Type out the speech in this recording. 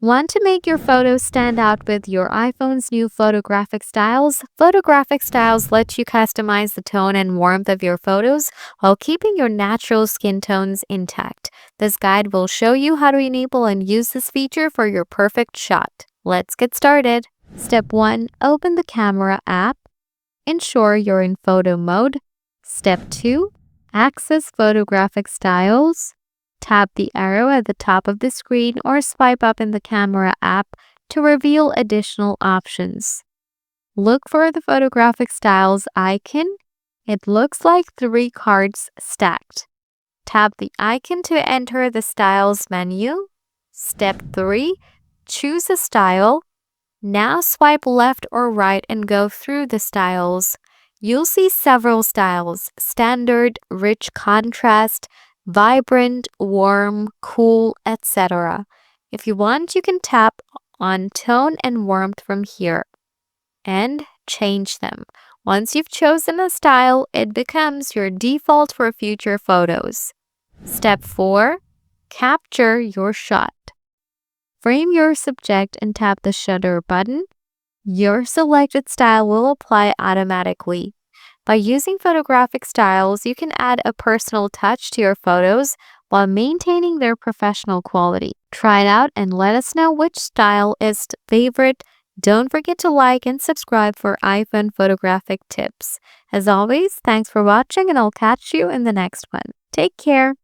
Want to make your photos stand out with your iPhone's new Photographic Styles? Photographic Styles lets you customize the tone and warmth of your photos while keeping your natural skin tones intact. This guide will show you how to enable and use this feature for your perfect shot. Let's get started. Step 1. Open the camera app. Ensure you're in photo mode. Step 2. Access Photographic Styles. Tap the arrow at the top of the screen or swipe up in the camera app to reveal additional options. Look for the Photographic Styles icon. It looks like 3 cards stacked. Tap the icon to enter the Styles menu. Step 3. Choose a style. Now swipe left or right and go through the styles. You'll see several styles: standard, rich contrast, vibrant, warm, cool, etc. If you want, you can tap on tone and warmth from here and change them. Once you've chosen a style, it becomes your default for future photos. Step 4. Capture your shot. Frame your subject and tap the shutter button. Your selected style will apply automatically. By using Photographic Styles, you can add a personal touch to your photos while maintaining their professional quality. Try it out and let us know which style is favorite. Don't forget to like and subscribe for iPhone photographic tips. As always, thanks for watching and I'll catch you in the next one. Take care.